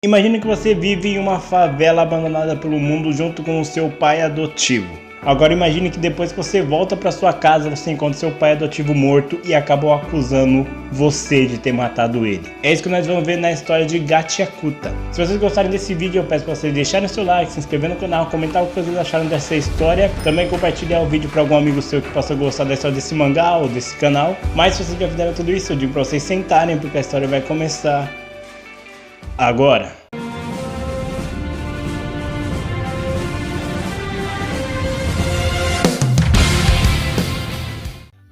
Imagine que você vive em uma favela abandonada pelo mundo junto com o seu pai adotivo. Agora imagine que depois que você volta para sua casa, você encontra seu pai adotivo morto e acabou acusando você de ter matado ele. É isso que nós vamos ver na história de Gachiakuta. Se vocês gostarem desse vídeo, eu peço para vocês deixarem seu like, se inscrever no canal, comentar o que vocês acharam dessa história. Também compartilhar o vídeo para algum amigo seu que possa gostar da história desse mangá ou desse canal. Mas se vocês já fizeram tudo isso, eu digo para vocês sentarem porque a história vai começar agora.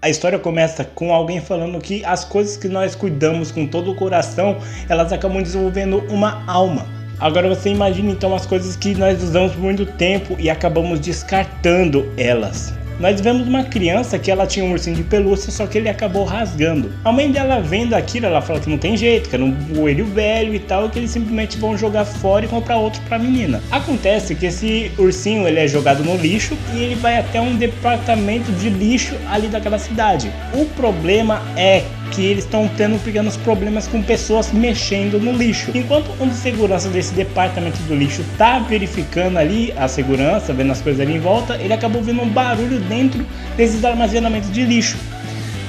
A história começa com alguém falando que as coisas que nós cuidamos com todo o coração, elas acabam desenvolvendo uma alma. Agora você imagina então as coisas que nós usamos por muito tempo e acabamos descartando elas. Nós vemos uma criança que ela tinha um ursinho de pelúcia, só que ele acabou rasgando. A mãe dela vendo aquilo, ela fala que não tem jeito, que era um coelho velho e tal, que eles simplesmente vão jogar fora e comprar outro pra menina. Acontece que esse ursinho ele é jogado no lixo e ele vai até um departamento de lixo ali daquela cidade. O problema é que eles estão tendo pequenos problemas com pessoas mexendo no lixo. Enquanto um dos seguranças desse departamento do lixo tá verificando ali a segurança, vendo as coisas ali em volta, ele acabou vendo um barulho dentro desses armazenamentos de lixo.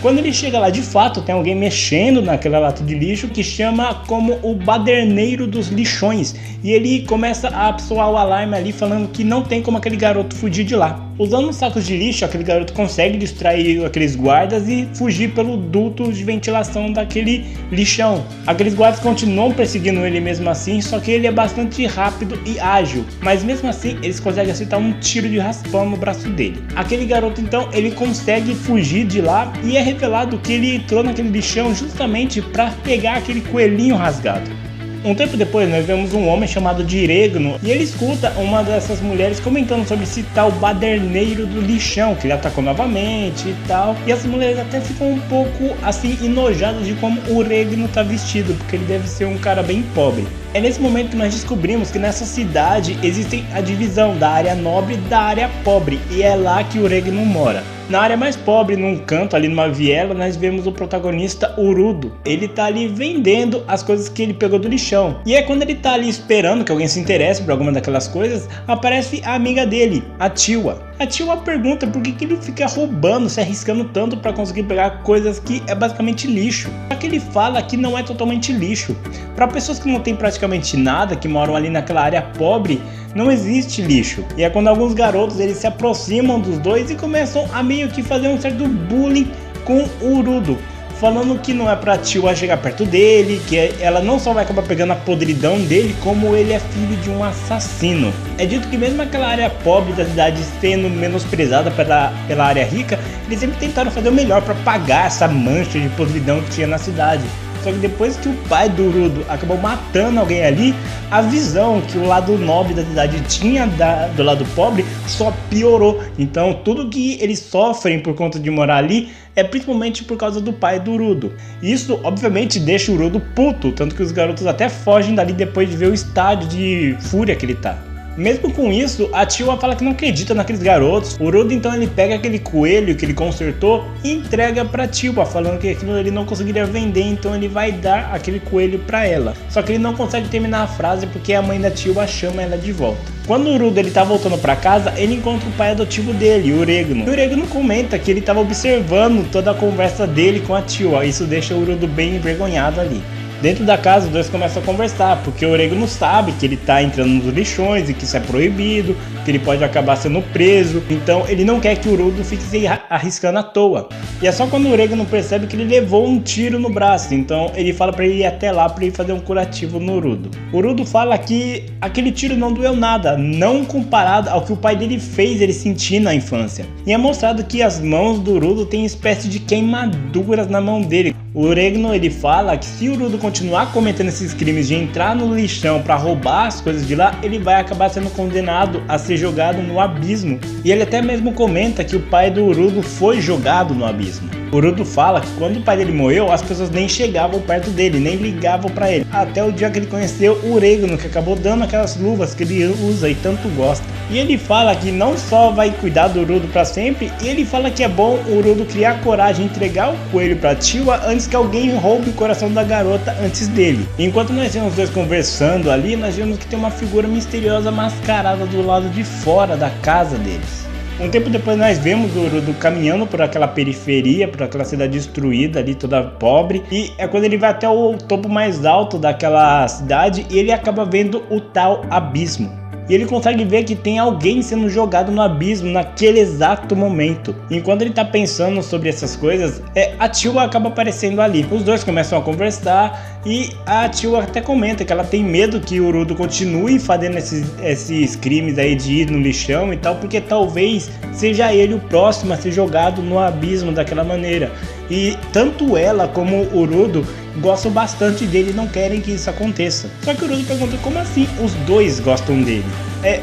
Quando ele chega lá, de fato, tem alguém mexendo naquela lata de lixo que chama como o baderneiro dos lixões. E ele começa a soar o alarme ali falando que não tem como aquele garoto fugir de lá. Usando os sacos de lixo, aquele garoto consegue distrair aqueles guardas e fugir pelo duto de ventilação daquele lixão. Aqueles guardas continuam perseguindo ele mesmo assim, só que ele é bastante rápido e ágil. Mas mesmo assim, eles conseguem acertar um tiro de raspão no braço dele. Aquele garoto então, ele consegue fugir de lá e é revelado que ele entrou naquele lixão justamente para pegar aquele coelhinho rasgado. Um tempo depois nós vemos um homem chamado Diregno e ele escuta uma dessas mulheres comentando sobre esse tal baderneiro do lixão que ele atacou novamente e tal. E as mulheres até ficam um pouco assim enojadas de como o Regno tá vestido, porque ele deve ser um cara bem pobre. É nesse momento que nós descobrimos que nessa cidade existe a divisão da área nobre e da área pobre, e é lá que o Regno mora. Na área mais pobre, num canto ali numa viela, nós vemos o protagonista Urudo. Ele tá ali vendendo as coisas que ele pegou do lixão. E é quando ele tá ali esperando que alguém se interesse por alguma daquelas coisas, aparece a amiga dele, a Tiwa. A Tiwa pergunta por que ele fica roubando, se arriscando tanto para conseguir pegar coisas que é basicamente lixo. Só que ele fala que não é totalmente lixo. Para pessoas que não têm praticamente nada, que moram ali naquela área pobre, não existe lixo. E é quando alguns garotos eles se aproximam dos dois e começam a meio que fazer um certo bullying com o Urudo, falando que não é pra Tiwa chegar perto dele, que ela não só vai acabar pegando a podridão dele, como ele é filho de um assassino. É dito que mesmo aquela área pobre da cidade sendo menosprezada pela área rica, eles sempre tentaram fazer o melhor para pagar essa mancha de podridão que tinha na cidade. Só que depois que o pai do Urudo acabou matando alguém ali, a visão que o lado nobre da cidade tinha do lado pobre só piorou. Então tudo que eles sofrem por conta de morar ali é principalmente por causa do pai do Urudo. Isso obviamente deixa o Urudo puto, tanto que os garotos até fogem dali depois de ver o estado de fúria que ele tá. Mesmo com isso, a Tiwa fala que não acredita naqueles garotos. O Urudo então ele pega aquele coelho que ele consertou e entrega pra Tiwa, falando que aquilo ele não conseguiria vender, então ele vai dar aquele coelho pra ela. Só que ele não consegue terminar a frase porque a mãe da Tiwa chama ela de volta. Quando o Urudo ele tá voltando pra casa, ele encontra o pai adotivo dele, o Regno. E o Regno comenta que ele tava observando toda a conversa dele com a Tiwa. Isso deixa o Urudo bem envergonhado ali. Dentro da casa, os dois começam a conversar, porque o Regno sabe que ele tá entrando nos lixões e que isso é proibido, que ele pode acabar sendo preso, então ele não quer que o Urudo fique se arriscando à toa. E é só quando o Regno percebe que ele levou um tiro no braço, então ele fala pra ele ir até lá pra ele fazer um curativo no Urudo. O Urudo fala que aquele tiro não doeu nada, não comparado ao que o pai dele fez ele sentir na infância. E é mostrado que as mãos do Urudo têm espécie de queimaduras na mão dele. O Regno ele fala que se o Urudo continuar cometendo esses crimes de entrar no lixão para roubar as coisas de lá, ele vai acabar sendo condenado a ser jogado no abismo. E ele até mesmo comenta que o pai do Urudo foi jogado no abismo. O Urudo fala que quando o pai dele morreu, as pessoas nem chegavam perto dele, nem ligavam pra ele. Até o dia que ele conheceu o Orégano, que acabou dando aquelas luvas que ele usa e tanto gosta. E ele fala que não só vai cuidar do Urudo pra sempre, e ele fala que é bom o Urudo criar coragem e entregar o coelho pra Tiwa antes que alguém roube o coração da garota antes dele. Enquanto nós vemos os dois conversando ali, nós vemos que tem uma figura misteriosa mascarada do lado de fora da casa deles. Um tempo depois nós vemos o Urudo caminhando por aquela periferia, por aquela cidade destruída ali, toda pobre. E é quando ele vai até o topo mais alto daquela cidade e ele acaba vendo o tal abismo. E ele consegue ver que tem alguém sendo jogado no abismo naquele exato momento. Enquanto ele tá pensando sobre essas coisas, a Tiwa acaba aparecendo ali. Os dois começam a conversar e a Tiwa até comenta que ela tem medo que o Urudo continue fazendo esses crimes aí de ir no lixão e tal, porque talvez seja ele o próximo a ser jogado no abismo daquela maneira. E tanto ela como o Urudo gostam bastante dele e não querem que isso aconteça. Só que o Urudo pergunta como assim os dois gostam dele.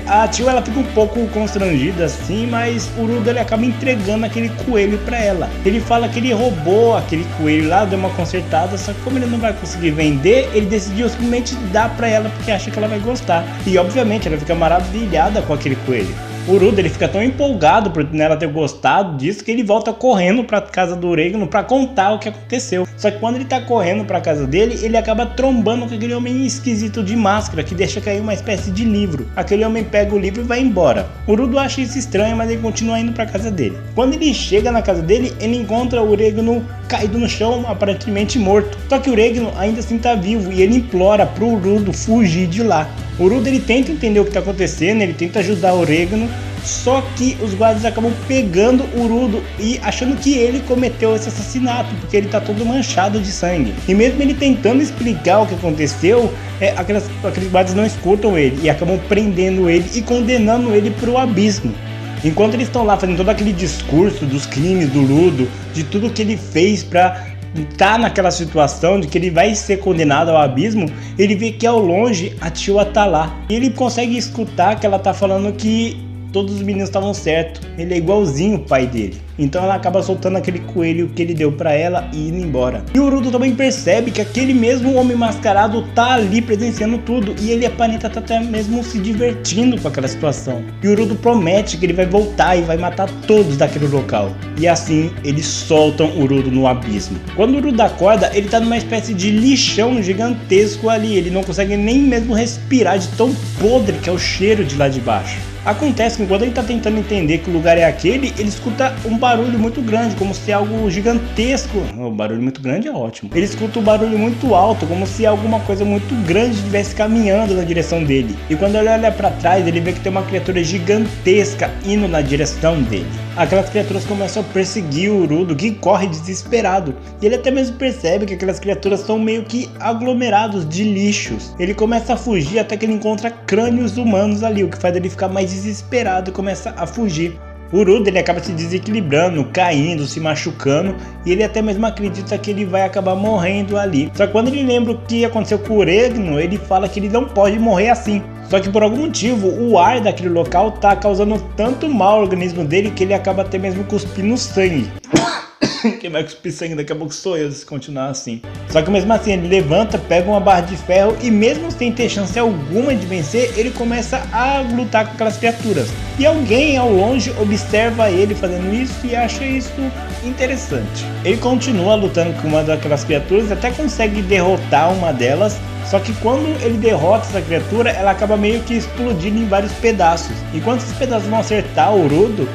A Tiwa ela fica um pouco constrangida assim, mas o Urudo ele acaba entregando aquele coelho pra ela. Ele fala que ele roubou aquele coelho lá, deu uma consertada, só que como ele não vai conseguir vender, ele decidiu simplesmente dar pra ela porque acha que ela vai gostar. E obviamente ela fica maravilhada com aquele coelho. O Urudo ele fica tão empolgado por ela ter gostado disso que ele volta correndo pra casa do Orégano pra contar o que aconteceu. Só que quando ele tá correndo pra casa dele, ele acaba trombando com aquele homem esquisito de máscara que deixa cair uma espécie de livro. Aquele homem pega o livro e vai embora. O Urudo acha isso estranho, mas ele continua indo pra casa dele. Quando ele chega na casa dele, ele encontra o Orégano caído no chão, aparentemente morto. Só que o Orégano ainda assim tá vivo e ele implora pro Urudo fugir de lá. O Urudo ele tenta entender o que está acontecendo, ele tenta ajudar o Orégano, só que os guardas acabam pegando o Urudo e achando que ele cometeu esse assassinato, porque ele está todo manchado de sangue. E mesmo ele tentando explicar o que aconteceu, aqueles guardas não escutam ele e acabam prendendo ele e condenando ele para o abismo. Enquanto eles estão lá fazendo todo aquele discurso dos crimes do Urudo, de tudo que ele fez para tá naquela situação de que ele vai ser condenado ao abismo, ele vê que ao longe a Tiwa tá lá. E ele consegue escutar que ela tá falando que todos os meninos estavam certos. Ele é igualzinho o pai dele. Então ela acaba soltando aquele coelho que ele deu pra ela e indo embora. E o Urudo também percebe que aquele mesmo homem mascarado tá ali presenciando tudo. E ele aparenta tá até mesmo se divertindo com aquela situação. E o Urudo promete que ele vai voltar e vai matar todos daquele local. E assim eles soltam o Urudo no abismo. Quando o Urudo acorda, ele tá numa espécie de lixão gigantesco ali. Ele não consegue nem mesmo respirar de tão podre que é o cheiro de lá de baixo. Acontece que enquanto ele está tentando entender que o lugar é aquele, ele escuta um barulho muito grande, como se algo gigantesco... O barulho muito grande é ótimo. Ele escuta um barulho muito alto, como se alguma coisa muito grande estivesse caminhando na direção dele. E quando ele olha para trás, ele vê que tem uma criatura gigantesca indo na direção dele. Aquelas criaturas começam a perseguir o Urudo, que corre desesperado. E ele até mesmo percebe que aquelas criaturas são meio que aglomerados de lixos. Ele começa a fugir até que ele encontra crânios humanos ali, o que faz ele ficar mais desesperado e começa a fugir. O Urudo ele acaba se desequilibrando, caindo, se machucando, e ele até mesmo acredita que ele vai acabar morrendo ali. Só que quando ele lembra o que aconteceu com o Orégano, ele fala que ele não pode morrer assim. Só que por algum motivo o ar daquele local tá causando tanto mal ao organismo dele que ele acaba até mesmo cuspindo sangue. Quem vai cuspir sangue daqui a pouco sou eu se continuar assim. Só que mesmo assim ele levanta, pega uma barra de ferro e mesmo sem ter chance alguma de vencer, ele começa a lutar com aquelas criaturas. E alguém ao longe observa ele fazendo isso e acha isso interessante. Ele continua lutando com uma daquelas criaturas, até consegue derrotar uma delas. Só que quando ele derrota essa criatura, ela acaba meio que explodindo em vários pedaços. E quando esses pedaços vão acertar o Urudo,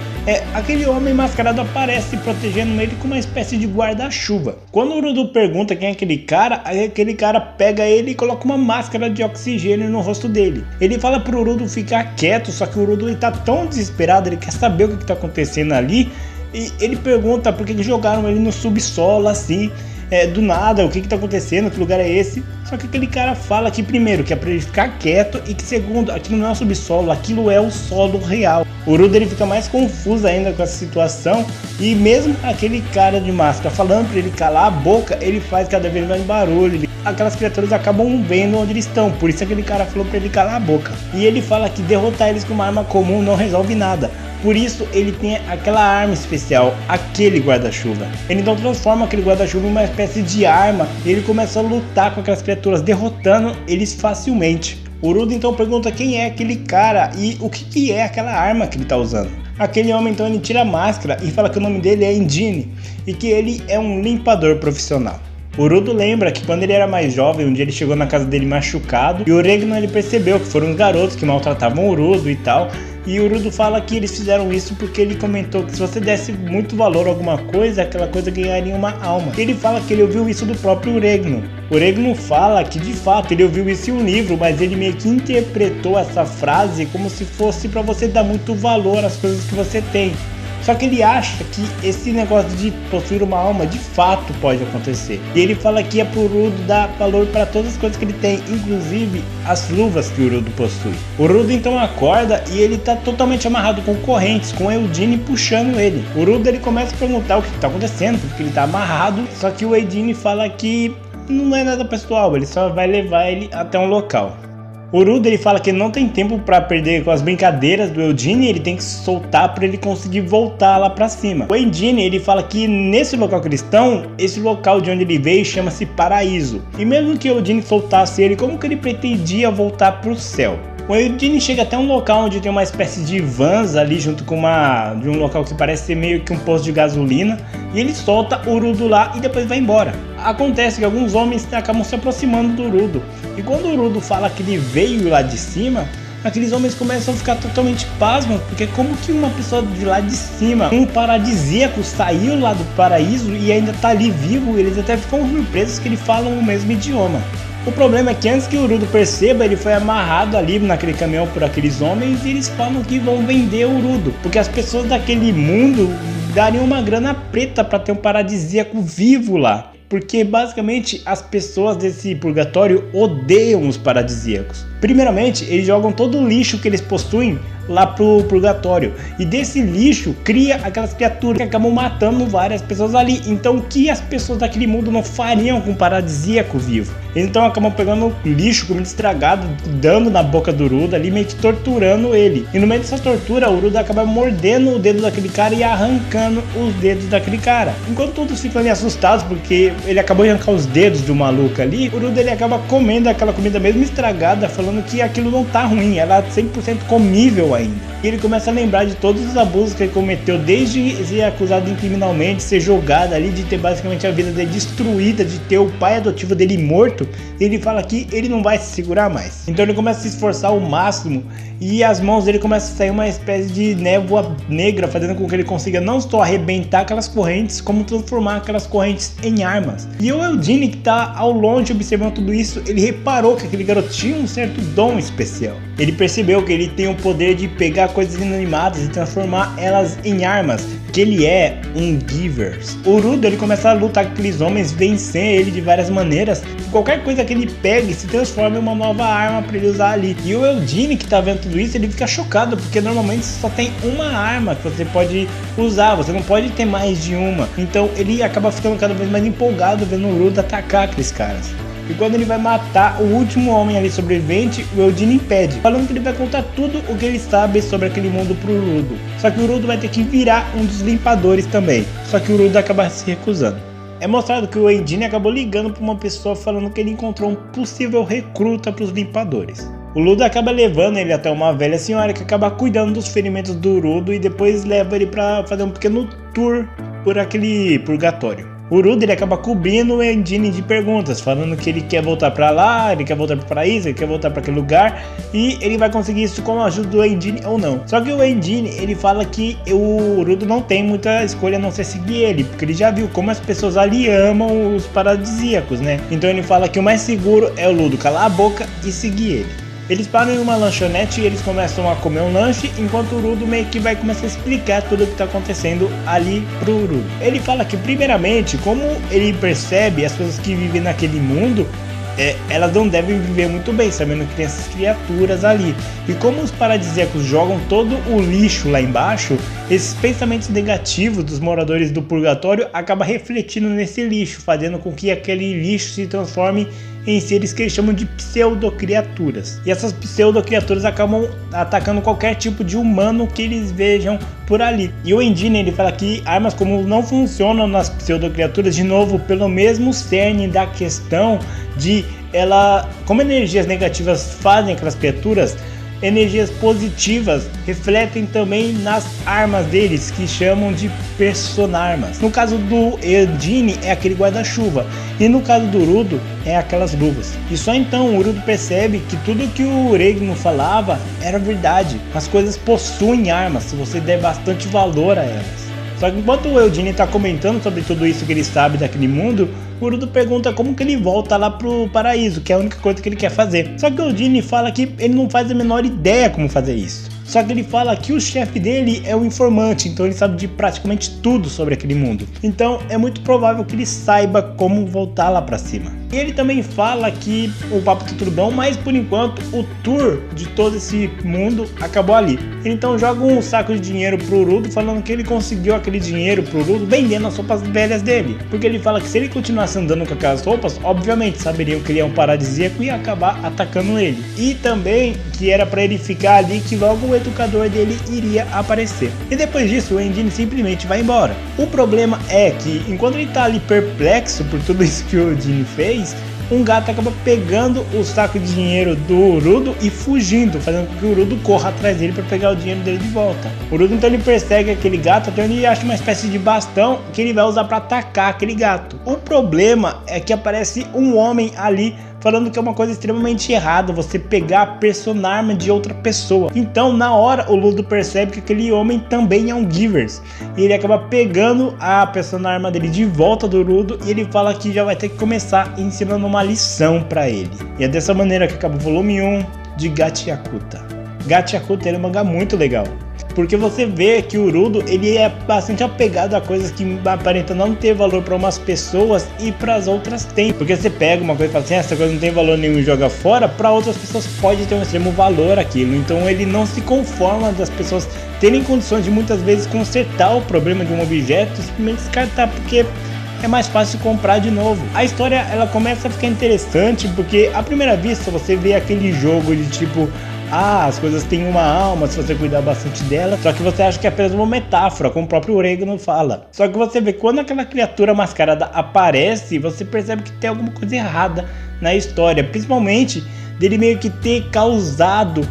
aquele homem mascarado aparece protegendo ele com uma espécie de guarda-chuva. Quando o Urudo pergunta quem é aquele cara pega ele e coloca uma máscara de oxigênio no rosto dele. Ele fala pro Urudo ficar quieto, só que o Urudo ele tá tão desesperado, ele quer saber o que tá acontecendo ali. E ele pergunta por que jogaram ele no subsolo assim. Do nada, o que tá acontecendo, que lugar é esse? Só que aquele cara fala que primeiro que é pra ele ficar quieto e que segundo, aquilo não é o subsolo, aquilo é o solo real. O Urudo ele fica mais confuso ainda com essa situação e mesmo aquele cara de máscara falando pra ele calar a boca, ele faz cada vez mais barulho. Aquelas criaturas acabam vendo onde eles estão, por isso aquele cara falou pra ele calar a boca. E ele fala que derrotar eles com uma arma comum não resolve nada. Por isso ele tem aquela arma especial, aquele guarda-chuva. Ele então transforma aquele guarda-chuva em uma espécie de arma e ele começa a lutar com aquelas criaturas, derrotando eles facilmente. O Urudo então pergunta quem é aquele cara e o que é aquela arma que ele está usando. Aquele homem então ele tira a máscara e fala que o nome dele é Engine e que ele é um limpador profissional. O Urudo lembra que quando ele era mais jovem, um dia ele chegou na casa dele machucado e o Regno ele percebeu que foram os garotos que maltratavam o Urudo e tal. E o Urudo fala que eles fizeram isso porque ele comentou que se você desse muito valor a alguma coisa, aquela coisa ganharia uma alma. Ele fala que ele ouviu isso do próprio Regno. O Regno fala que de fato ele ouviu isso em um livro, mas ele meio que interpretou essa frase como se fosse para você dar muito valor às coisas que você tem. Só que ele acha que esse negócio de possuir uma alma de fato pode acontecer. E ele fala que é pro Urudo dar valor para todas as coisas que ele tem, inclusive as luvas que o Urudo possui. O Urudo então acorda e ele tá totalmente amarrado com correntes, com o Eudine puxando ele. O Urudo ele começa a perguntar o que tá acontecendo, porque ele tá amarrado, só que o Eudine fala que não é nada pessoal, ele só vai levar ele até um local. O Urudo ele fala que ele não tem tempo para perder com as brincadeiras do Eudine, ele tem que soltar para ele conseguir voltar lá para cima. O Eudine ele fala que nesse local que eles estão, esse local de onde ele veio chama-se Paraíso. E mesmo que o Eudine soltasse ele, como que ele pretendia voltar para o céu? O Eudine chega até um local onde tem uma espécie de vans ali junto com de um local que parece ser meio que um posto de gasolina e ele solta o Urudo lá e depois vai embora. Acontece que alguns homens acabam se aproximando do Urudo e quando o Urudo fala que ele veio lá de cima, aqueles homens começam a ficar totalmente pasmos, porque como que uma pessoa de lá de cima, um paradisíaco, saiu lá do paraíso e ainda tá ali vivo? Eles até ficam surpresos que eles falam o mesmo idioma. O problema é que antes que o Urudo perceba, ele foi amarrado ali naquele caminhão por aqueles homens e eles falam que vão vender o Urudo, porque as pessoas daquele mundo dariam uma grana preta para ter um paradisíaco vivo lá. Porque basicamente as pessoas desse purgatório odeiam os paradisíacos. Primeiramente, eles jogam todo o lixo que eles possuem lá pro purgatório. E desse lixo cria aquelas criaturas que acabam matando várias pessoas ali. Então o que as pessoas daquele mundo não fariam com um paradisíaco vivo? Eles então acabam pegando lixo, comida estragada, dando na boca do Urudo ali, meio que torturando ele. E no meio dessa tortura, o Urudo acaba mordendo o dedo daquele cara e arrancando os dedos daquele cara. Enquanto todos ficam ali assustados porque ele acabou de arrancar os dedos do maluco ali, o Urudo ele acaba comendo aquela comida mesmo estragada, falando que aquilo não tá ruim, ela é 100% comível ainda. E ele começa a lembrar de todos os abusos que ele cometeu, desde ser acusado criminalmente, ser jogado ali, de ter basicamente a vida dele destruída, de ter o pai adotivo dele morto. E ele fala que ele não vai se segurar mais. Então ele começa a se esforçar ao máximo e as mãos dele começam a sair uma espécie de névoa negra, fazendo com que ele consiga não só arrebentar aquelas correntes, como transformar aquelas correntes em armas. E o Eudine, que tá ao longe observando tudo isso, ele reparou que aquele garoto tinha um certo dom especial. Ele percebeu que ele tem o poder de pegar coisas inanimadas e transformar elas em armas, que ele é um Givers. O Urudo ele começa a lutar com aqueles homens, vencer ele de várias maneiras. Qualquer coisa que ele pegue se transforma em uma nova arma para ele usar ali. E o Eudine, que tá vendo tudo isso, ele fica chocado, porque normalmente só tem uma arma que você pode usar, você não pode ter mais de uma. Então ele acaba ficando cada vez mais empolgado vendo o Urudo atacar aqueles caras. E quando ele vai matar o último homem ali sobrevivente, o Eudine impede, falando que ele vai contar tudo o que ele sabe sobre aquele mundo pro Urudo. Só que o Urudo vai ter que virar um dos limpadores também. Só que o Urudo acaba se recusando. É mostrado que o Eudine acabou ligando para uma pessoa falando que ele encontrou um possível recruta para os limpadores. O Urudo acaba levando ele até uma velha senhora que acaba cuidando dos ferimentos do Urudo e depois leva ele para fazer um pequeno tour por aquele purgatório. O Urudo ele acaba cobrindo o Eudine de perguntas, falando que ele quer voltar pra lá, ele quer voltar pro paraíso, ele quer voltar pra aquele lugar e ele vai conseguir isso com a ajuda do Eudine ou não. Só que o Eudine ele fala que o Urudo não tem muita escolha a não ser seguir ele, porque ele já viu como as pessoas ali amam os paradisíacos, né? Então ele fala que o mais seguro é o Urudo calar a boca e seguir ele. Eles param em uma lanchonete e eles começam a comer um lanche, enquanto o Urudo meio que vai começar a explicar tudo o que está acontecendo ali pro Urudo. Ele fala que primeiramente, como ele percebe as pessoas que vivem naquele mundo, elas não devem viver muito bem, sabendo que tem essas criaturas ali. E como os paradisíacos jogam todo o lixo lá embaixo, esses pensamentos negativos dos moradores do purgatório acabam refletindo nesse lixo, fazendo com que aquele lixo se transforme em seres que eles chamam de pseudocriaturas. E essas pseudocriaturas acabam atacando qualquer tipo de humano que eles vejam por ali. E o Endine, ele fala que armas como não funcionam nas pseudocriaturas, de novo, pelo mesmo cerne da questão de como energias negativas fazem aquelas criaturas, energias positivas refletem também nas armas deles, que chamam de personarmas. No caso do Endine é aquele guarda-chuva, e no caso do Urudo é aquelas luvas. E só então o Urudo percebe que tudo que o Regno falava era verdade. As coisas possuem armas, se você der bastante valor a elas. Só que enquanto o Eugene está comentando sobre tudo isso que ele sabe daquele mundo, o Urudo pergunta como que ele volta lá pro paraíso, que é a única coisa que ele quer fazer. Só que o Eugene fala que ele não faz a menor ideia como fazer isso. Só que ele fala que o chefe dele é o informante, então ele sabe de praticamente tudo sobre aquele mundo. Então é muito provável que ele saiba como voltar lá pra cima. E ele também fala que o papo tá tudo bom, mas por enquanto o tour de todo esse mundo acabou ali. Ele então joga um saco de dinheiro pro Urudo, falando que ele conseguiu aquele dinheiro pro Urudo vendendo as roupas velhas dele. Porque ele fala que se ele continuasse andando com aquelas roupas, obviamente saberiam que ele é um paradisíaco e ia acabar atacando ele. E também que era pra ele ficar ali, que logo o educador dele iria aparecer. E depois disso o Endine simplesmente vai embora. O problema é que enquanto ele tá ali perplexo por tudo isso que o Endine fez, um gato acaba pegando o saco de dinheiro do Urudo e fugindo, fazendo com que o Urudo corra atrás dele para pegar o dinheiro dele de volta. O Urudo então ele persegue aquele gato até ele acha uma espécie de bastão que ele vai usar para atacar aquele gato. O problema é que aparece um homem ali falando que é uma coisa extremamente errada você pegar a personarma de outra pessoa. Então na hora o Urudo percebe que aquele homem também é um Givers, e ele acaba pegando a personarma dele de volta do Urudo, e ele fala que já vai ter que começar ensinando uma lição para ele. E é dessa maneira que acaba o volume 1 de Gachiakuta. Gachiakuta é um mangá muito legal, porque você vê que o Urudo ele é bastante apegado a coisas que aparentam não ter valor para umas pessoas e para as outras tem. Porque você pega uma coisa e fala assim, essa coisa não tem valor nenhum e joga fora, para outras pessoas pode ter um extremo valor aquilo. Então ele não se conforma das pessoas terem condições de muitas vezes consertar o problema de um objeto e simplesmente descartar, porque é mais fácil comprar de novo. A história ela começa a ficar interessante porque à primeira vista você vê aquele jogo de tipo, as coisas têm uma alma se você cuidar bastante dela, só que você acha que é apenas uma metáfora, como o próprio Regno fala. Só que você vê quando aquela criatura mascarada aparece, você percebe que tem alguma coisa errada na história, principalmente dele meio que ter causado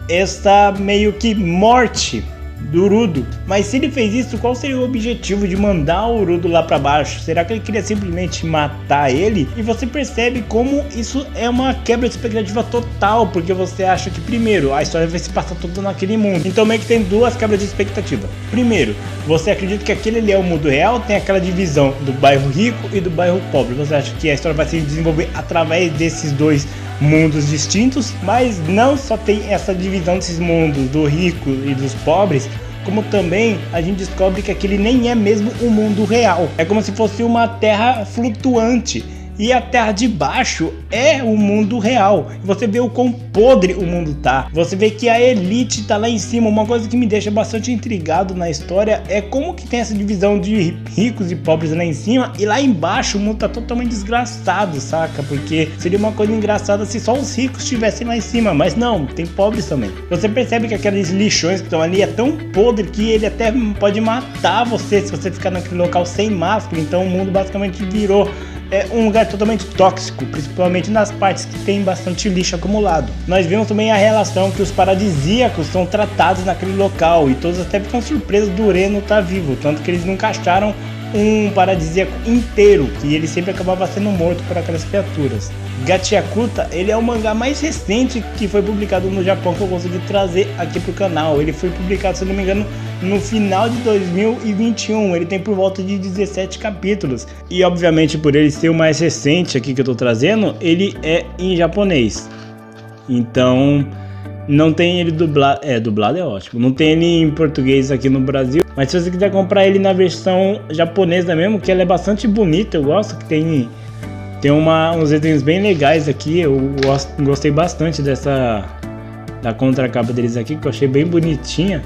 essa meio que morte do Urudo. Mas se ele fez isso, qual seria o objetivo de mandar o Urudo lá pra baixo? Será que ele queria simplesmente matar ele? E você percebe como isso é uma quebra de expectativa total, porque você acha que primeiro, a história vai se passar toda naquele mundo. Então meio que tem duas quebras de expectativa. Primeiro, você acredita que aquele ali é o mundo real, tem aquela divisão do bairro rico e do bairro pobre. Você acha que a história vai se desenvolver através desses dois mundos distintos, mas não só tem essa divisão desses mundos do rico e dos pobres, como também a gente descobre que aquele nem é mesmo o mundo real. É como se fosse uma terra flutuante. E a terra de baixo é o mundo real. Você vê o quão podre o mundo tá. Você vê que a elite tá lá em cima. Uma coisa que me deixa bastante intrigado na história é como que tem essa divisão de ricos e pobres lá em cima, e lá embaixo o mundo tá totalmente desgraçado, saca? Porque seria uma coisa engraçada se só os ricos estivessem lá em cima, mas não, tem pobres também. Você percebe que aqueles lixões que estão ali é tão podre que ele até pode matar você se você ficar naquele local sem máscara. Então o mundo basicamente virou um lugar totalmente tóxico, principalmente nas partes que tem bastante lixo acumulado. Nós vemos também a relação que os paradisíacos são tratados naquele local, e todos até ficam surpresos do Reno estar vivo, tanto que eles nunca acharam um paradisíaco inteiro, que ele sempre acabava sendo morto por aquelas criaturas. Gachiakuta, ele é o mangá mais recente que foi publicado no Japão que eu consegui trazer aqui pro canal. Ele foi publicado, se não me engano, no final de 2021. Ele tem por volta de 17 capítulos. E obviamente por ele ser o mais recente aqui que eu tô trazendo, ele é em japonês. Então não tem ele dublado. Dublado é ótimo. Não tem ele em português aqui no Brasil. Mas se você quiser comprar ele na versão japonesa mesmo, que ela é bastante bonita, eu gosto que tem Tem uns desenhos bem legais aqui, eu gostei bastante da contracapa deles aqui, que eu achei bem bonitinha.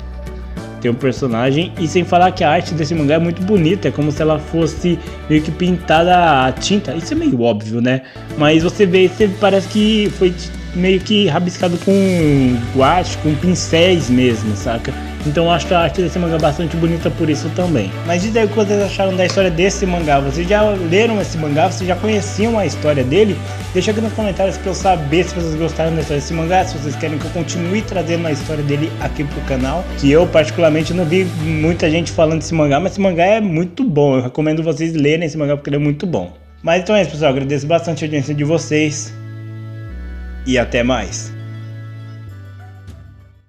Tem um personagem, e sem falar que a arte desse mangá é muito bonita, é como se ela fosse meio que pintada a tinta. Isso é meio óbvio, né? Mas você vê, parece que foi meio que rabiscado com guache, com pincéis mesmo, saca? Então eu acho que a arte desse mangá é bastante bonita por isso também. Mas diz aí o que vocês acharam da história desse mangá. Vocês já leram esse mangá? Vocês já conheciam a história dele? Deixa aqui nos comentários pra eu saber se vocês gostaram da história desse mangá, se vocês querem que eu continue trazendo a história dele aqui pro canal. Que eu particularmente não vi muita gente falando desse mangá, mas esse mangá é muito bom. Eu recomendo vocês lerem esse mangá porque ele é muito bom. Mas então é isso, pessoal. Eu agradeço bastante a audiência de vocês. E até mais.